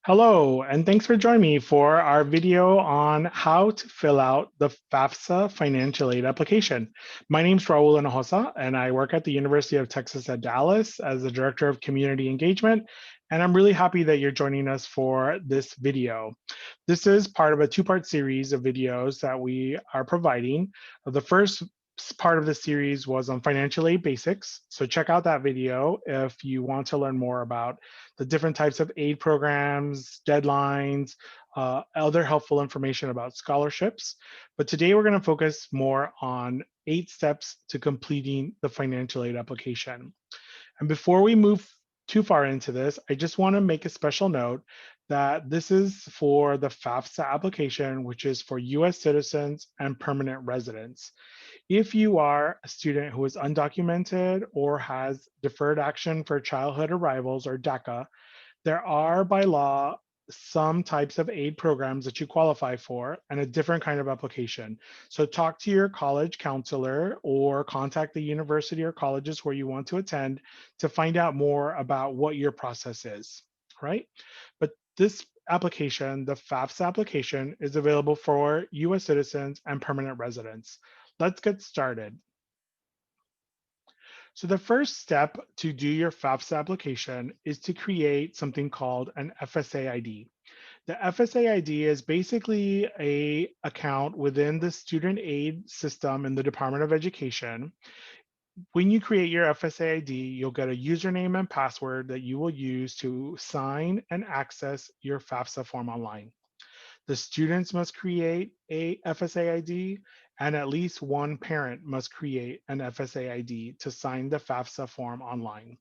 Hello, and thanks for joining me for our video on how to fill out the FAFSA financial aid application. My name is Raul Hinojosa, and I work at the University of Texas at Dallas as the Director of Community Engagement, and I'm really happy that you're joining us for this video. This is part of a two-part series of videos that we are providing. The first part of the series was on financial aid basics, so check out that video if you want to learn more about the different types of aid programs, deadlines, other helpful information about scholarships. But today we're going to focus more on 8 steps to completing the financial aid application. And before we move too far into this, I just want to make a special note that this is for the FAFSA application, which is for US citizens and permanent residents. If you are a student who is undocumented or has deferred action for childhood arrivals or DACA, there are by law some types of aid programs that you qualify for and a different kind of application. So talk to your college counselor or contact the university or colleges where you want to attend to find out more about what your process is, right? But this application, the FAFSA application, is available for US citizens and permanent residents. Let's get started. So the first step to do your FAFSA application is to create something called an FSA ID. The FSA ID is basically a account within the student aid system in the Department of Education. When you create your FSA ID, you'll get a username and password that you will use to sign and access your FAFSA form online. The students must create a FSA ID, and at least one parent must create an FSA ID to sign the FAFSA form online.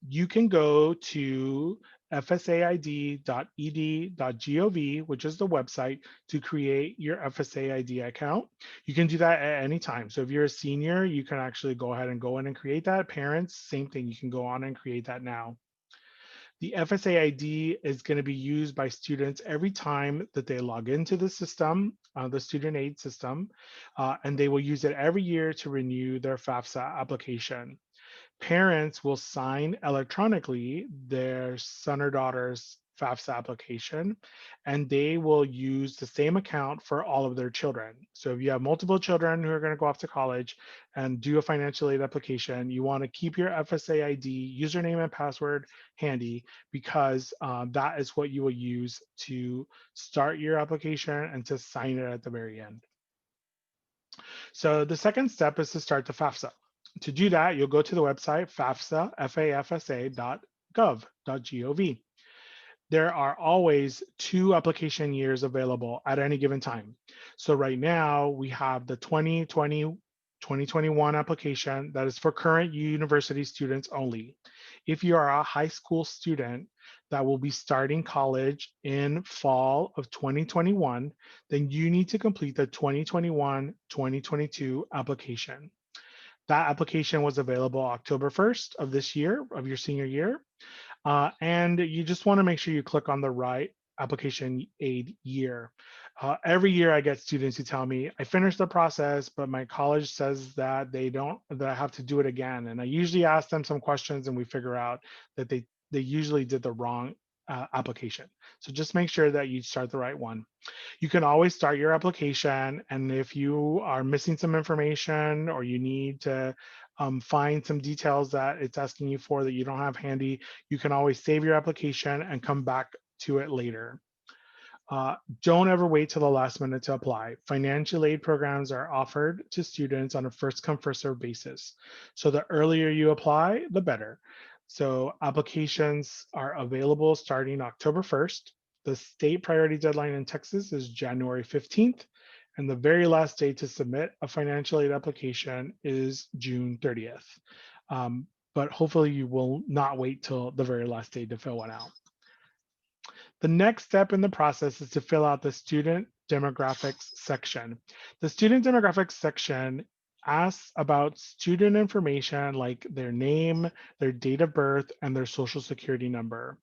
You can go to fsaid.ed.gov, which is the website, to create your FSA ID account. You can do that at any time. So if you're a senior, you can actually go ahead and go in and create that. Parents, same thing, you can go on and create that now. The FSA ID is going to be used by students every time that they log into the system, the student aid system, and they will use it every year to renew their FAFSA application. Parents will sign electronically their son or daughter's FAFSA application, and they will use the same account for all of their children. So if you have multiple children who are going to go off to college and do a financial aid application, you want to keep your FSA ID username and password handy because that is what you will use to start your application and to sign it at the very end. So the second step is to start the FAFSA. To do that, you'll go to the website FAFSA, fafsa.gov. There are always 2 application years available at any given time. So right now we have the 2020-2021 application that is for current university students only. If you are a high school student that will be starting college in fall of 2021, then you need to complete the 2021-2022 application. That application was available October 1st of this year, of your senior year. And you just want to make sure you click on the right application aid year. Every year I get students who tell me, I finished the process, but my college says that that I have to do it again. And I usually ask them some questions and we figure out that they usually did the wrong application. So just make sure that you start the right one. You can always start your application, and if you are missing some information or you need to find some details that it's asking you for that you don't have handy, you can always save your application and come back to it later. Don't ever wait till the last minute to apply. Financial aid programs are offered to students on a first come, first serve basis. So the earlier you apply, the better. So applications are available starting October 1st. The state priority deadline in Texas is January 15th, and the very last day to submit a financial aid application is June 30th. But hopefully you will not wait till the very last day to fill one out. The next step in the process is to fill out the student demographics section. The student demographics section asks about student information like their name, their date of birth, and their social security number.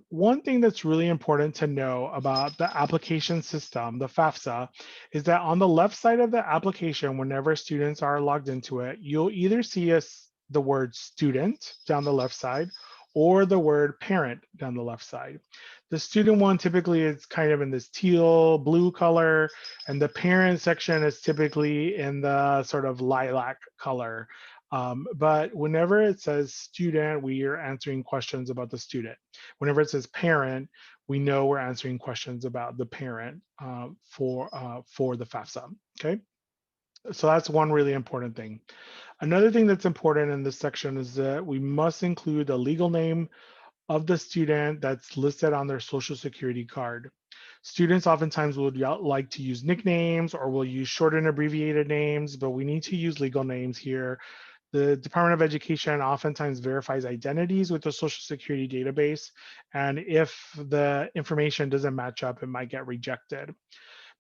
One thing that's really important to know about the application system, the FAFSA, is that on the left side of the application, whenever students are logged into it, you'll either see the word student down the left side, or the word parent down the left side. The student one typically is kind of in this teal blue color, and the parent section is typically in the sort of lilac color. But whenever it says student, we are answering questions about the student. Whenever it says parent, we know we're answering questions about the parent for the FAFSA. Okay, so that's one really important thing. Another thing that's important in this section is that we must include the legal name of the student that's listed on their social security card. Students oftentimes would like to use nicknames or will use short and abbreviated names, but we need to use legal names here. The Department of Education oftentimes verifies identities with the Social Security database, and if the information doesn't match up, it might get rejected.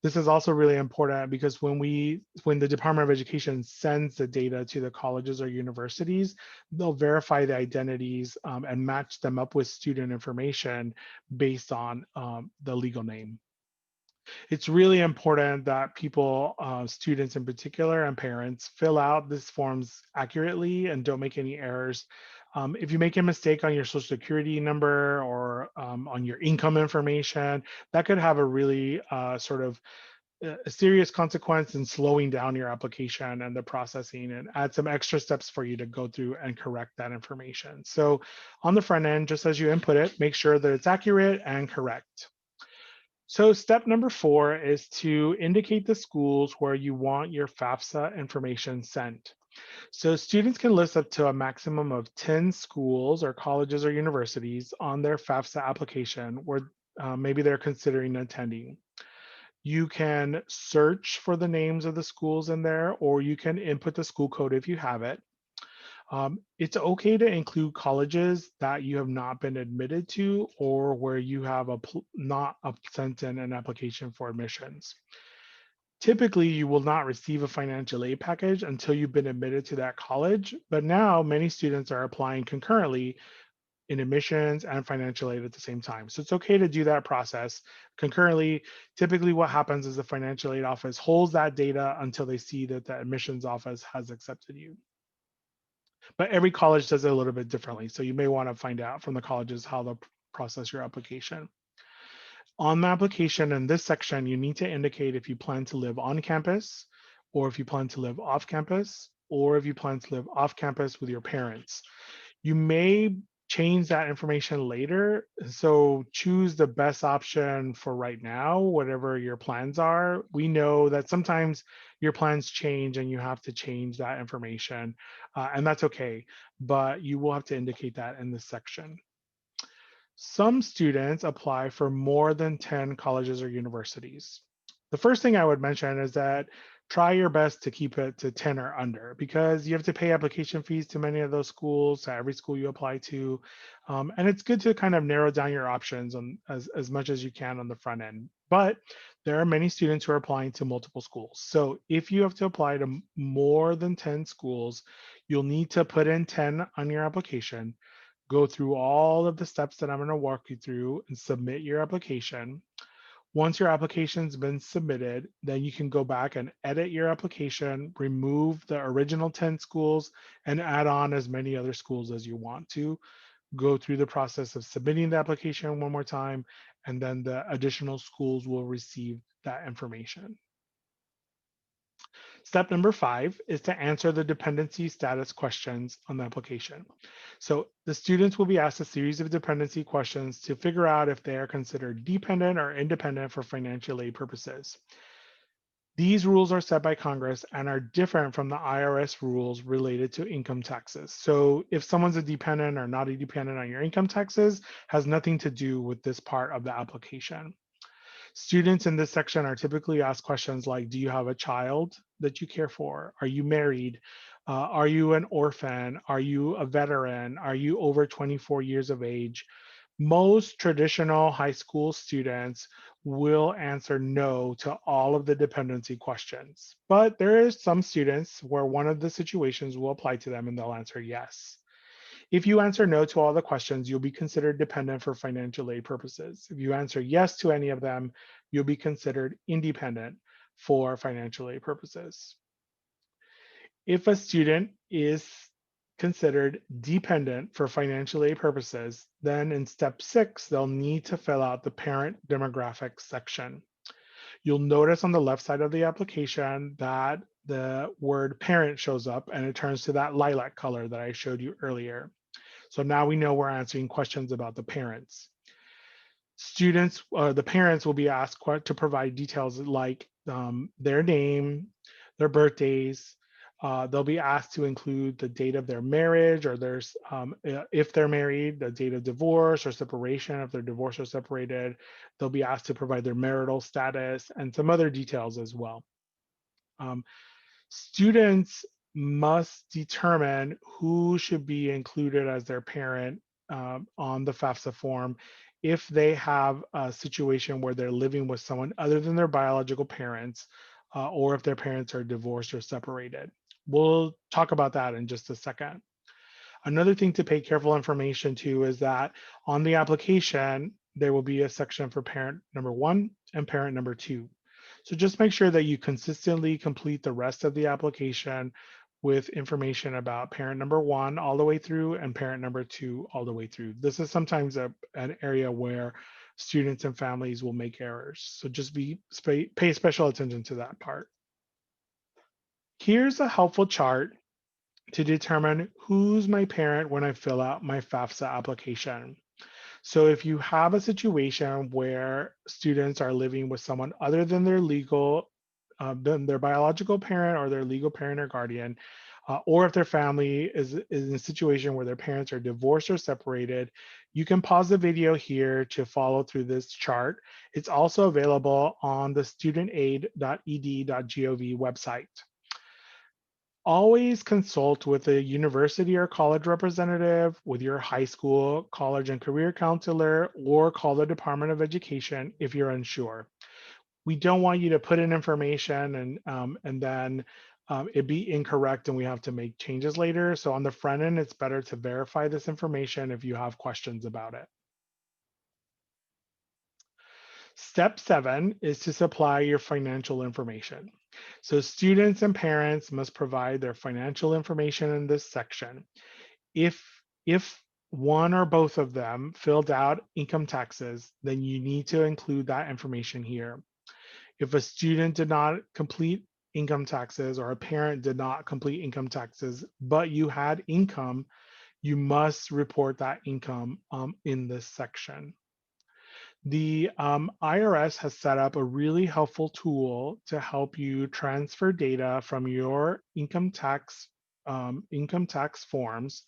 This is also really important because when the Department of Education sends the data to the colleges or universities, they'll verify the identities and match them up with student information based on the legal name. It's really important that people, students in particular, and parents fill out these forms accurately and don't make any errors. If you make a mistake on your social security number or on your income information, that could have a really sort of a serious consequence in slowing down your application and the processing and add some extra steps for you to go through and correct that information. So on the front end, just as you input it, make sure that it's accurate and correct. So step number 4 is to indicate the schools where you want your FAFSA information sent. So students can list up to a maximum of 10 schools or colleges or universities on their FAFSA application where maybe they're considering attending. You can search for the names of the schools in there, or you can input the school code if you have it. It's okay to include colleges that you have not been admitted to or where you have not sent in an application for admissions. Typically, you will not receive a financial aid package until you've been admitted to that college, but now many students are applying concurrently in admissions and financial aid at the same time. So it's okay to do that process concurrently. Typically, what happens is the financial aid office holds that data until they see that the admissions office has accepted you. But every college does it a little bit differently. So you may want to find out from the colleges how they'll process your application. On the application in this section, you need to indicate if you plan to live on campus or if you plan to live off campus or if you plan to live off campus with your parents. You may change that information later. So choose the best option for right now, whatever your plans are. We know that sometimes your plans change and you have to change that information, and that's okay, but you will have to indicate that in this section. Some students apply for more than 10 colleges or universities. The first thing I would mention is that try your best to keep it to 10 or under because you have to pay application fees to many of those schools, to every school you apply to. And it's good to kind of narrow down your options on as much as you can on the front end. But there are many students who are applying to multiple schools. So if you have to apply to more than 10 schools, you'll need to put in 10 on your application, go through all of the steps that I'm going to walk you through and submit your application. Once your application's been submitted, then you can go back and edit your application, remove the original 10 schools, and add on as many other schools as you want to. Go through the process of submitting the application one more time, and then the additional schools will receive that information. Step number 5 is to answer the dependency status questions on the application. So the students will be asked a series of dependency questions to figure out if they are considered dependent or independent for financial aid purposes. These rules are set by Congress and are different from the IRS rules related to income taxes. So if someone's a dependent or not a dependent on your income taxes has nothing to do with this part of the application. Students in this section are typically asked questions like, do you have a child that you care for? Are you married? Are you an orphan? Are you a veteran? Are you over 24 years of age? Most traditional high school students will answer no to all of the dependency questions, but there is some students where one of the situations will apply to them and they'll answer yes. If you answer no to all the questions, you'll be considered dependent for financial aid purposes. If you answer yes to any of them, you'll be considered independent for financial aid purposes. If a student is considered dependent for financial aid purposes, then in step 6, they'll need to fill out the parent demographics section. You'll notice on the left side of the application that the word parent shows up and it turns to that lilac color that I showed you earlier. So now we know we're answering questions about the parents. Students, the parents will be asked to provide details like their name, their birthdays. They'll be asked to include the date of their marriage or if they're married, the date of divorce or separation, if they're divorced or separated. They'll be asked to provide their marital status and some other details as well. Um, Students must determine who should be included as their parent on the FAFSA form if they have a situation where they're living with someone other than their biological parents, or if their parents are divorced or separated. We'll talk about that in just a second. Another thing to pay careful information to is that on the application, there will be a section for parent number 1 and parent number 2. So just make sure that you consistently complete the rest of the application with information about parent number 1 all the way through and parent number 2 all the way through. This is sometimes an area where students and families will make errors. So just pay special attention to that part. Here's a helpful chart to determine who's my parent when I fill out my FAFSA application. So if you have a situation where students are living with someone other than than their biological parent or their legal parent or guardian, or if their family is in a situation where their parents are divorced or separated, you can pause the video here to follow through this chart. It's also available on the studentaid.ed.gov website. Always consult with a university or college representative, with your high school, college, and career counselor, or call the Department of Education if you're unsure. We don't want you to put in information and then it be incorrect and we have to make changes later. So on the front end, it's better to verify this information if you have questions about it. Step 7 is to supply your financial information. So students and parents must provide their financial information in this section. If one or both of them filled out income taxes, then you need to include that information here. If a student did not complete income taxes or a parent did not complete income taxes, but you had income, you must report that income in this section. The IRS has set up a really helpful tool to help you transfer data from your income tax forms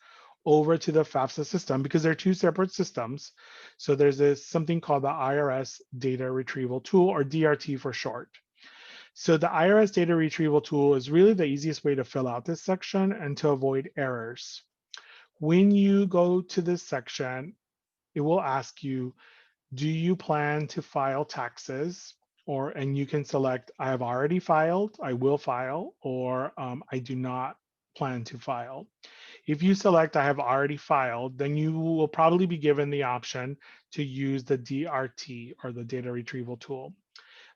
over to the FAFSA system because they're two separate systems. So there's something called the IRS Data Retrieval Tool, or DRT for short. So the IRS Data Retrieval Tool is really the easiest way to fill out this section and to avoid errors. When you go to this section, it will ask you, do you plan to file taxes? And you can select, I have already filed, I will file, or I do not plan to file. If you select, I have already filed, then you will probably be given the option to use the DRT, or the data retrieval tool.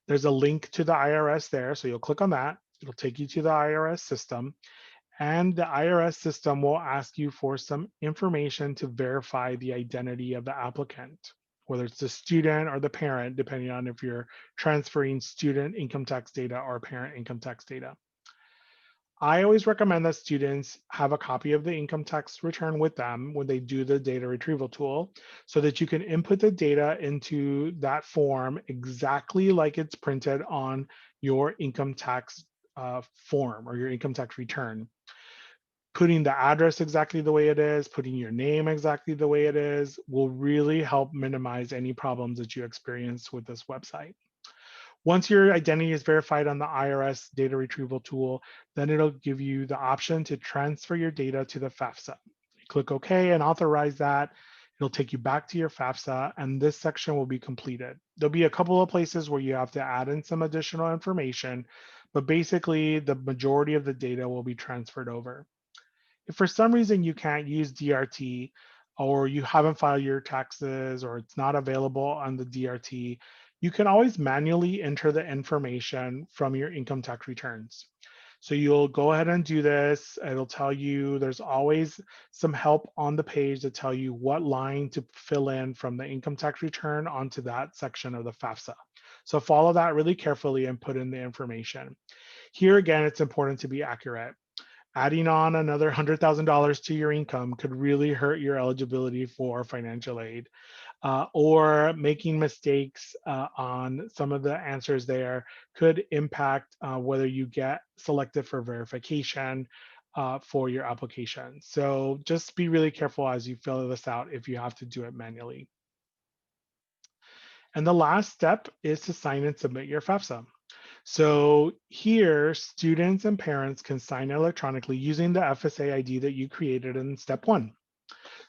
There's a link to the IRS there, so you'll click on that. It'll take you to the IRS system. And the IRS system will ask you for some information to verify the identity of the applicant, whether it's the student or the parent, depending on if you're transferring student income tax data or parent income tax data. I always recommend that students have a copy of the income tax return with them when they do the data retrieval tool, so that you can input the data into that form exactly like it's printed on your income tax form or your income tax return. Putting the address exactly the way it is, putting your name exactly the way it is, will really help minimize any problems that you experience with this website. Once your identity is verified on the IRS data retrieval tool, then it'll give you the option to transfer your data to the FAFSA. You click OK and authorize that. It'll take you back to your FAFSA, and this section will be completed. There'll be a couple of places where you have to add in some additional information, but basically the majority of the data will be transferred over. If for some reason you can't use DRT, or you haven't filed your taxes, or it's not available on the DRT, you can always manually enter the information from your income tax returns. So you'll go ahead and do this. It'll tell you there's always some help on the page to tell you what line to fill in from the income tax return onto that section of the FAFSA. So follow that really carefully and put in the information. Here again, it's important to be accurate. Adding on another $100,000 to your income could really hurt your eligibility for financial aid, or making mistakes on some of the answers there could impact whether you get selected for verification for your application. So just be really careful as you fill this out if you have to do it manually. And the last step is to sign and submit your FAFSA. So here, students and parents can sign electronically using the FSA ID that you created in step one.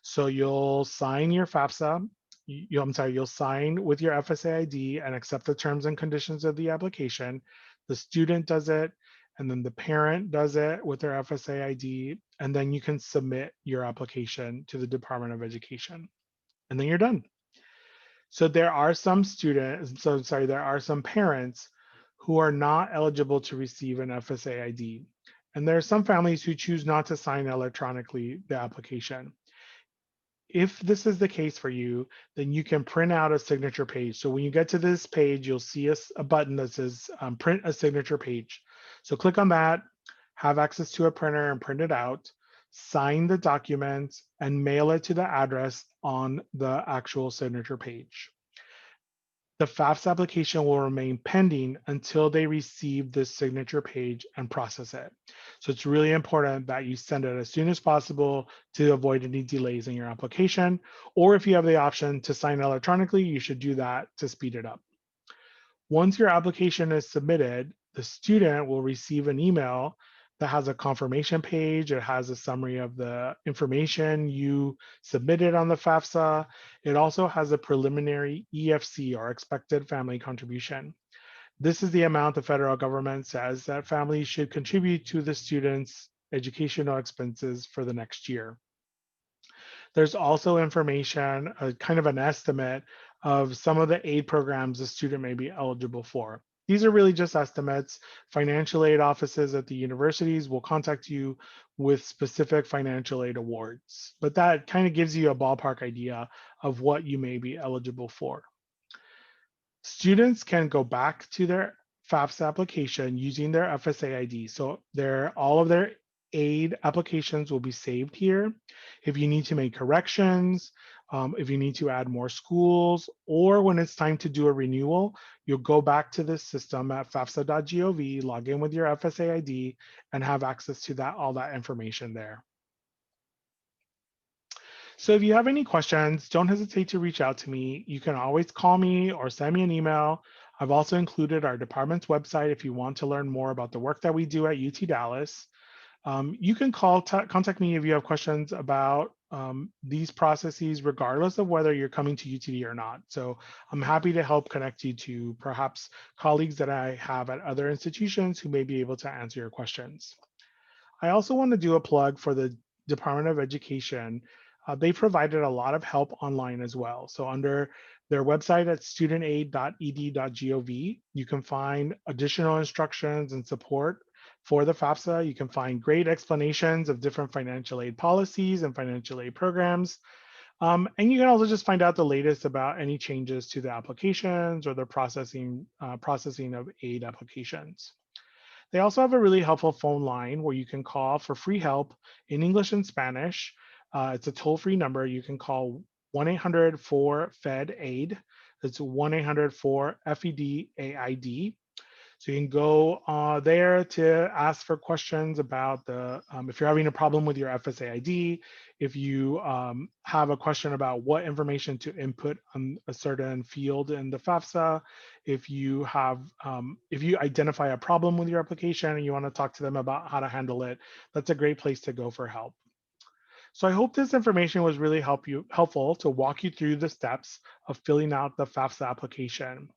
So you'll sign your FAFSA, you'll sign with your FSA ID and accept the terms and conditions of the application. The student does it, and then the parent does it with their FSA ID, and then you can submit your application to the Department of Education, and then you're done. So there are some there are some parents who are not eligible to receive an FSA ID. And there are some families who choose not to sign electronically the application. If this is the case for you, then you can print out a signature page. So when you get to this page, you'll see a button that says print a signature page. So click on that, have access to a printer and print it out, sign the document, and mail it to the address on the actual signature page. The FAFSA application will remain pending until they receive this signature page and process it. So it's really important that you send it as soon as possible to avoid any delays in your application. Or if you have the option to sign electronically, you should do that to speed it up. Once your application is submitted, the student will receive an email that has a confirmation page. It has a summary of the information you submitted on the FAFSA. It also has a preliminary EFC, or expected family contribution. This is the amount the federal government says that families should contribute to the students' educational expenses for the next year. There's also information, kind of an estimate of some of the aid programs a student may be eligible for. These are really just estimates. Financial aid offices at the universities will contact you with specific financial aid awards, but that kind of gives you a ballpark idea of what you may be eligible for. Students can go back to their FAFSA application using their FSA ID. So all of their aid applications will be saved here. If you need to make corrections, if you need to add more schools, or when it's time to do a renewal, you'll go back to this system at fafsa.gov, log in with your FSA ID, and have access to all that information there. So if you have any questions, don't hesitate to reach out to me. You can always call me or send me an email. I've also included our department's website if you want to learn more about the work that we do at UT Dallas. You can contact me if you have questions about these processes, regardless of whether you're coming to UTD or not. So I'm happy to help connect you to perhaps colleagues that I have at other institutions who may be able to answer your questions. I also want to do a plug for the Department of Education. They provided a lot of help online as well. So under their website at studentaid.ed.gov, you can find additional instructions and support for the FAFSA. You can find great explanations of different financial aid policies and financial aid programs. And you can also just find out the latest about any changes to the applications or the processing of aid applications. They also have a really helpful phone line where you can call for free help in English and Spanish. It's a toll-free number. You can call 1-800-4-FED-AID. It's 1-800-4-FED-AID. So you can go there to ask for questions about if you're having a problem with your FSA ID, if you have a question about what information to input on a certain field in the FAFSA, if you identify a problem with your application and you want to talk to them about how to handle it, that's a great place to go for help. So I hope this information was really helpful to walk you through the steps of filling out the FAFSA application.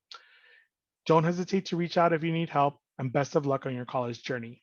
Don't hesitate to reach out if you need help, and best of luck on your college journey.